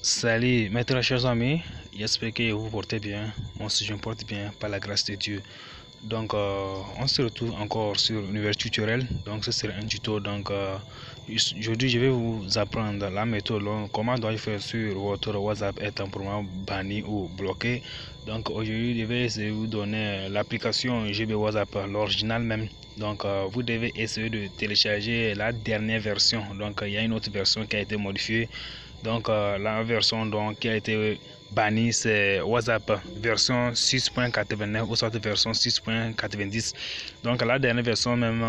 Salut mes très chers amis, j'espère que vous portez bien. Moi aussi je me porte bien par la grâce de Dieu. Donc on se retrouve encore sur l'univers tutoriel. Donc ce sera un tuto. Donc aujourd'hui je vais vous apprendre la méthode. Comment doit-je faire sur votre WhatsApp est temporairement banni ou bloqué. Donc aujourd'hui je vais essayer de vous donner l'application GB WhatsApp, l'original même. Donc vous devez essayer de télécharger la dernière version. Donc il y a une autre version qui a été modifiée. Donc la version qui a été bannie, c'est WhatsApp version 6.89 ou soit version 6.90. Donc la dernière version même,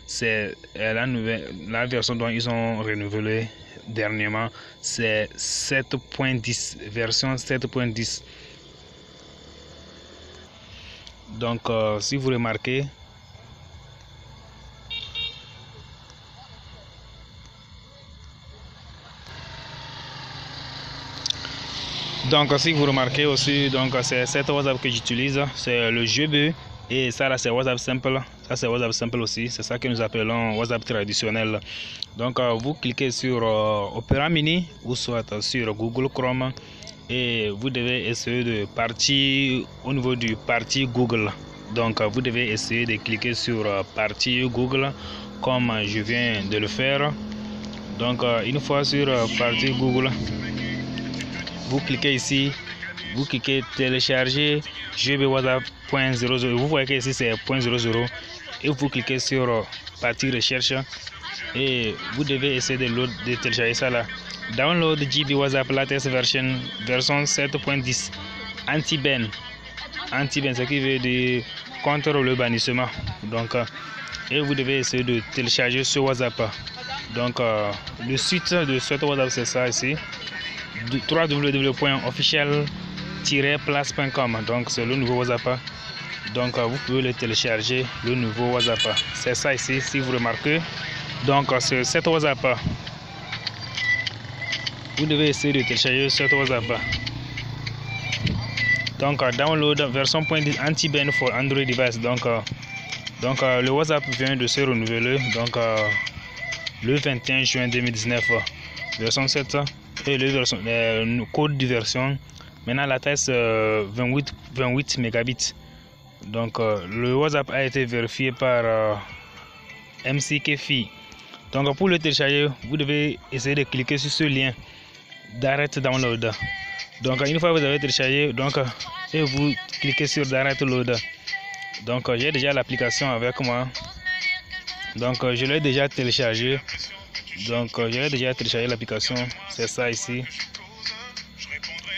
c'est la version dont ils ont renouvelé dernièrement, c'est 7.10, version 7.10. Donc si vous remarquez, aussi, donc c'est cette WhatsApp que j'utilise, c'est le GB, et ça là c'est WhatsApp simple. Ça c'est WhatsApp simple aussi, c'est ça que nous appelons WhatsApp traditionnel. Donc vous cliquez sur Opera Mini ou soit sur Google Chrome et vous devez essayer de partir au niveau du parti Google. Donc vous devez essayer de cliquer sur partie Google comme je viens de le faire. Donc une fois sur partie Google, vous cliquez ici, vous cliquez télécharger GB WhatsApp.00. Vous voyez que ici c'est .00 et vous cliquez sur partie recherche et vous devez essayer de télécharger ça là. Download GB WhatsApp latest version 7.10 anti-ban, ce qui veut dire contre le bannissement. Donc et vous devez essayer de télécharger ce WhatsApp. Donc le site de ce WhatsApp c'est ça ici, www.official-place.com. donc c'est le nouveau WhatsApp. Donc vous pouvez le télécharger, le nouveau WhatsApp, c'est ça ici si vous remarquez. Donc c'est cet WhatsApp, vous devez essayer de télécharger cet WhatsApp. Donc download version .10 anti-ban for Android device. Donc le WhatsApp vient de se renouveler, donc le 21 juin 2019, version 7, et le code de version maintenant la taille c'est 28 mégabits. Donc le WhatsApp a été vérifié par MC Kefi. Donc pour le télécharger, vous devez essayer de cliquer sur ce lien Direct Download. Donc une fois que vous avez téléchargé, donc et vous cliquez sur Direct Load. Donc j'ai déjà l'application avec moi. Donc je l'ai déjà téléchargé. Donc j'ai déjà téléchargé l'application, c'est ça ici.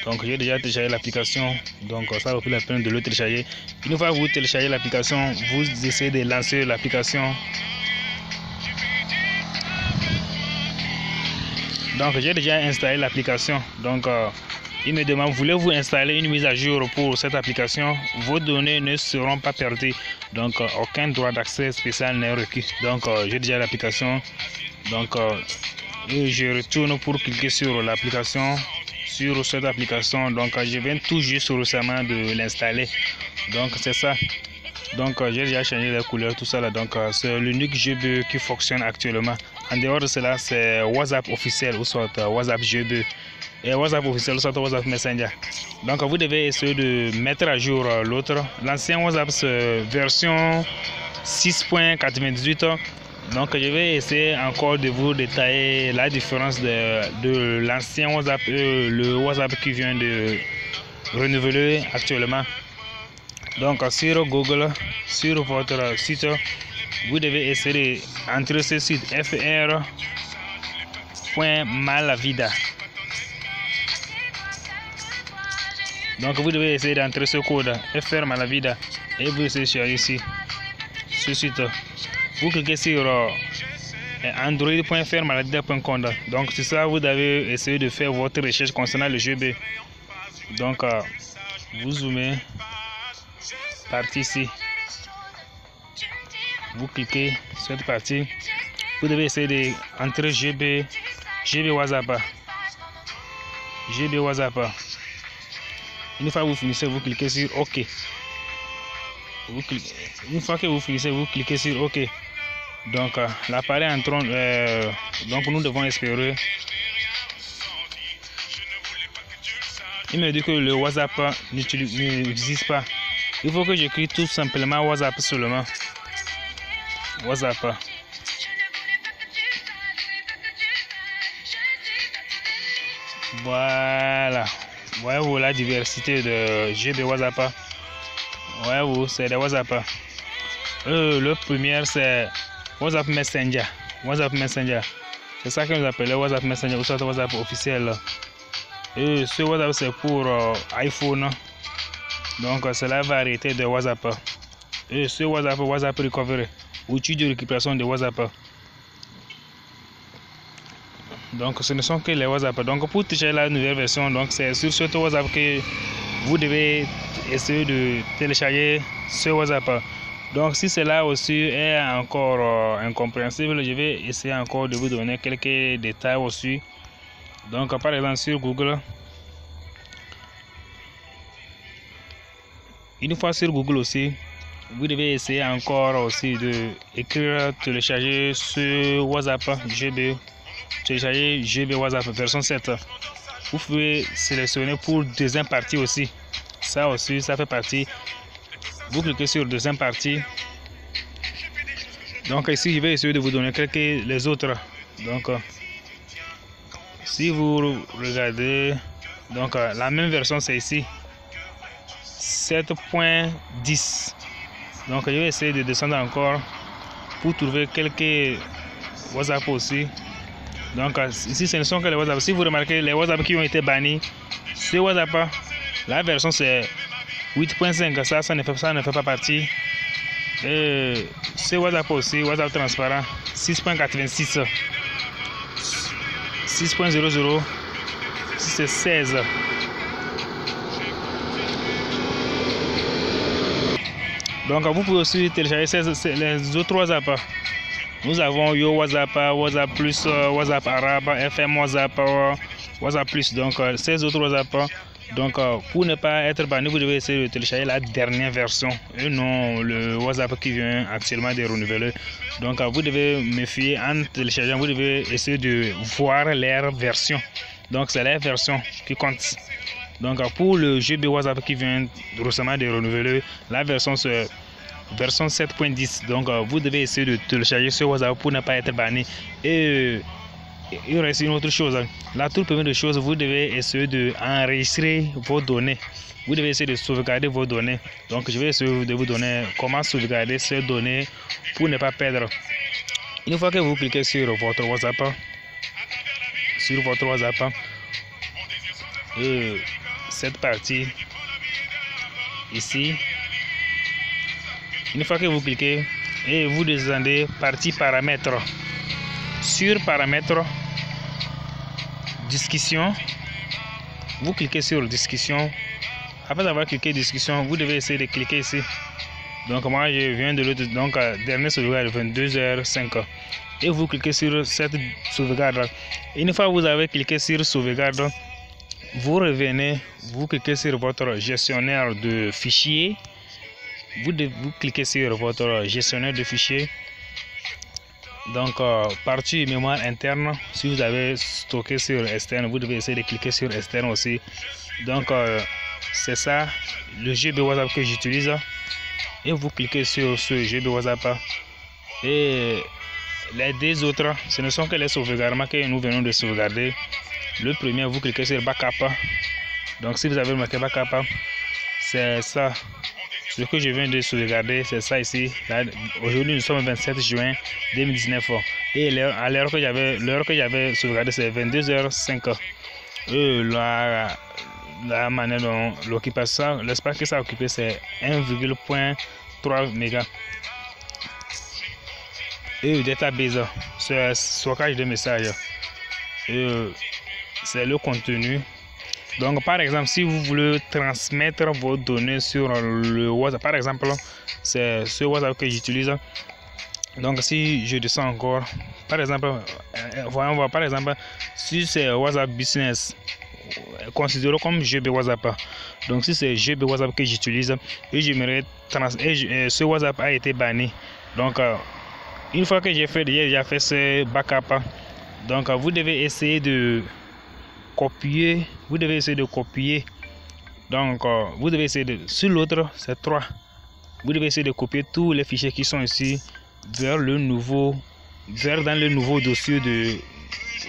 Donc j'ai déjà téléchargé l'application, donc ça vaut plus la peine de le télécharger. Une fois que vous téléchargez l'application, vous essayez de lancer l'application. Donc j'ai déjà installé l'application. Donc il me demande, voulez-vous installer une mise à jour pour cette application? Vos données ne seront pas perdues. Donc aucun droit d'accès spécial n'est requis. Donc j'ai déjà l'application. Donc je retourne pour cliquer sur l'application, sur cette application. Donc je viens tout juste récemment de l'installer. Donc c'est ça. Donc j'ai déjà changé la couleur, tout ça là. Donc c'est l'unique GB qui fonctionne actuellement. En dehors de cela, c'est WhatsApp officiel ou soit WhatsApp GB. Et WhatsApp officiel ou soit WhatsApp Messenger. Donc vous devez essayer de mettre à jour l'autre. L'ancien WhatsApp c'est version 6.98. Donc je vais essayer encore de vous détailler la différence de l'ancien WhatsApp et le WhatsApp qui vient de renouveler actuellement. Donc sur Google, sur votre site, vous devez essayer d'entrer ce site fr.malavida. Donc vous devez essayer d'entrer ce code fr.malavida et vous essayez sur ici ce site. Vous cliquez sur android.frmalavida.com. Donc c'est ça, vous devez essayer de faire votre recherche concernant le GB. Donc vous zoomez partie ici, vous cliquez sur cette partie, vous devez essayer d'entrer GB WhatsApp. Une fois que vous finissez, vous cliquez sur OK. Une fois que vous finissez, vous cliquez sur OK. Donc l'appareil en train, donc nous devons espérer il me dit que le WhatsApp n'existe pas. Il faut que j'écris tout simplement WhatsApp seulement. WhatsApp. Voilà. Voyez-vous la diversité de GB WhatsApp. Voyez-vous, c'est des WhatsApp. Le premier, c'est WhatsApp Messenger. WhatsApp Messenger. C'est ça que nous appelons WhatsApp Messenger ou soit WhatsApp officiel. Et ce WhatsApp, c'est pour iPhone. Donc, c'est la variété de WhatsApp. Et ce WhatsApp, WhatsApp Recovery, outil de récupération de WhatsApp. Donc, ce ne sont que les WhatsApp. Donc, pour télécharger la nouvelle version, donc c'est sur ce WhatsApp que vous devez essayer de télécharger ce WhatsApp. Donc, si cela aussi est encore incompréhensible, je vais essayer encore de vous donner quelques détails aussi. Donc, par exemple, sur Google, une fois sur Google aussi, vous devez essayer encore aussi de écrire, télécharger ce WhatsApp GB. Télécharger GB WhatsApp version 7. Vous pouvez sélectionner pour deuxième partie aussi. Ça aussi, ça fait partie. Vous cliquez sur deuxième partie. Donc ici, je vais essayer de vous donner les autres. Donc, si vous regardez, donc la même version c'est ici. 7.10. Donc, je vais essayer de descendre encore pour trouver quelques WhatsApp aussi. Donc ici ce ne sont que les WhatsApp. Si vous remarquez les WhatsApp qui ont été bannis, ce WhatsApp, la version c'est 8.5, ça ne fait pas partie. Et ce WhatsApp aussi, WhatsApp transparent, 6.86, 6.00, c'est 16. Donc vous pouvez aussi télécharger les autres WhatsApp. Nous avons Yo WhatsApp, WhatsApp Plus, WhatsApp Arabe, FM WhatsApp, WhatsApp Plus. Donc, ces autres WhatsApp. Donc, pour ne pas être banni, vous devez essayer de télécharger la dernière version et non le WhatsApp qui vient actuellement de renouveler. Donc, vous devez me fier en téléchargeant. Vous devez essayer de voir leur version. Donc, c'est la version qui compte. Donc, pour le GB WhatsApp qui vient récemment de renouveler, la version c'est version 7.10. Donc vous devez essayer de télécharger ce WhatsApp pour ne pas être banni. Et il reste une autre chose. La toute première chose, vous devez essayer de enregistrer vos données. Vous devez essayer de sauvegarder vos données. Donc je vais essayer de vous donner comment sauvegarder ces données pour ne pas perdre. Une fois que vous cliquez sur votre WhatsApp, et cette partie ici, une fois que vous cliquez et vous descendez partie paramètres, sur paramètres, discussion, vous cliquez sur discussion. Après avoir cliqué discussion, vous devez essayer de cliquer ici. Donc moi je viens de l'autre, donc dernière sauvegarde 22h05 et vous cliquez sur cette sauvegarde. Une fois que vous avez cliqué sur sauvegarde, vous revenez, vous cliquez sur votre gestionnaire de fichiers. Vous cliquez sur votre gestionnaire de fichiers. Donc, partie mémoire interne, si vous avez stocké sur externe, vous devez essayer de cliquer sur externe aussi. Donc, c'est ça le GB WhatsApp que j'utilise. Et vous cliquez sur ce GB WhatsApp. Et les deux autres, ce ne sont que les sauvegardements que nous venons de sauvegarder. Le premier, vous cliquez sur backup. Donc, si vous avez marqué backup, c'est ça. Ce que je viens de sauvegarder, c'est ça ici. Aujourd'hui, nous sommes le 27 juin 2019. Et l'heure que j'avais sauvegardé, c'est 22h05. La manière dont l'occupation, l'espace que ça a occupé, c'est 1,3 mégas. Et le database, c'est stockage de messages. C'est le contenu. Donc, par exemple, si vous voulez transmettre vos données sur le WhatsApp, par exemple, c'est ce WhatsApp que j'utilise. Donc, si je descends encore, par exemple, voyons voir, par exemple, si c'est WhatsApp Business, considéré comme GB WhatsApp. Donc, si c'est GB WhatsApp que j'utilise et j'aimerais ce WhatsApp a été banni. Donc, une fois que j'ai déjà fait ce backup, donc vous devez essayer de copier. Vous devez essayer de copier Donc, vous devez essayer de... Sur l'autre, c'est 3. Vous devez essayer de copier tous les fichiers qui sont ici vers dans le nouveau dossier de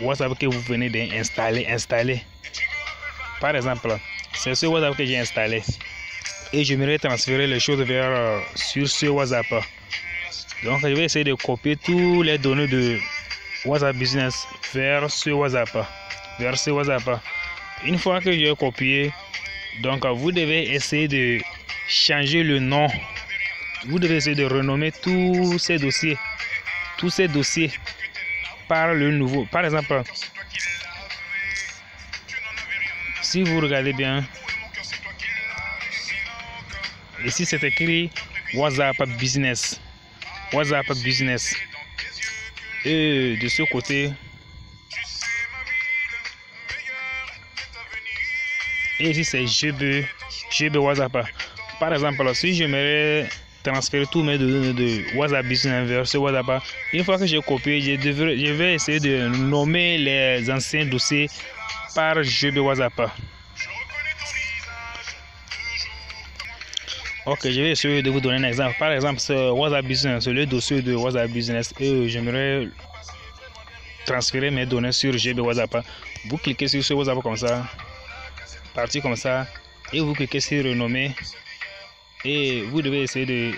WhatsApp que vous venez d'installer. Par exemple, c'est ce WhatsApp que j'ai installé. Et j'aimerais transférer les choses sur ce WhatsApp. Donc, je vais essayer de copier toutes les données de WhatsApp Business vers ce WhatsApp. Une fois que j'ai copié, donc vous devez essayer de changer le nom. Vous devez essayer de renommer tous ces dossiers par le nouveau. Par exemple, si vous regardez bien, ici c'est écrit WhatsApp Business. Et de ce côté, et ici c'est GB WhatsApp. Par exemple, si j'aimerais transférer tous mes données de WhatsApp Business vers ce WhatsApp, une fois que j'ai copié, je vais essayer de nommer les anciens dossiers par GB WhatsApp. Ok, je vais essayer de vous donner un exemple. Par exemple, ce WhatsApp Business, le dossier de WhatsApp Business, et j'aimerais transférer mes données sur GB WhatsApp. Vous cliquez sur ce WhatsApp comme ça, parti comme ça, et vous cliquez sur renommer. Et vous devez essayer de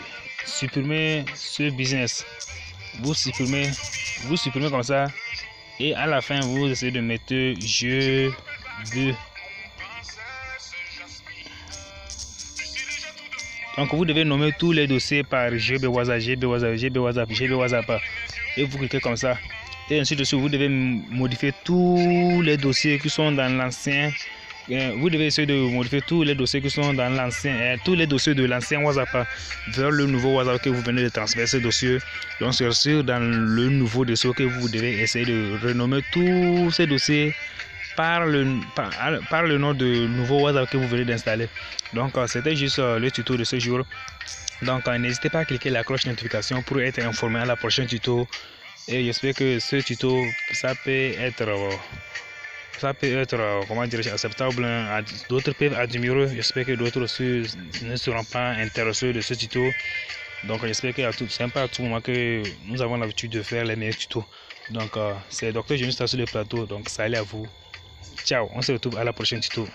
supprimer ce business. Vous supprimez comme ça. Et à la fin, vous essayez de mettre je veux. Donc vous devez nommer tous les dossiers par GB WhatsApp. Et vous cliquez comme ça. Et ensuite dessus, vous devez modifier tous les dossiers qui sont dans l'ancien. Vous devez essayer de modifier tous les dossiers qui sont dans l'ancien, tous les dossiers de l'ancien WhatsApp vers le nouveau WhatsApp que vous venez de transférer ce dossier. Donc c'est sûr, dans le nouveau dossier que vous devez essayer de renommer tous ces dossiers par le nom de nouveau WhatsApp que vous venez d'installer. Donc c'était juste le tuto de ce jour. Donc n'hésitez pas à cliquer la cloche de notification pour être informé à la prochaine tuto. Et j'espère que ce tuto ça peut être comment dire, acceptable. D'autres peuvent admirer. J'espère que d'autres aussi ne seront pas intéressés de ce tuto. Donc j'espère que c'est pas à tout moment que nous avons l'habitude de faire les meilleurs tutos. Donc c'est Dr Johnny sur le plateau. Donc salut à vous. Ciao, on se retrouve à la prochaine tuto.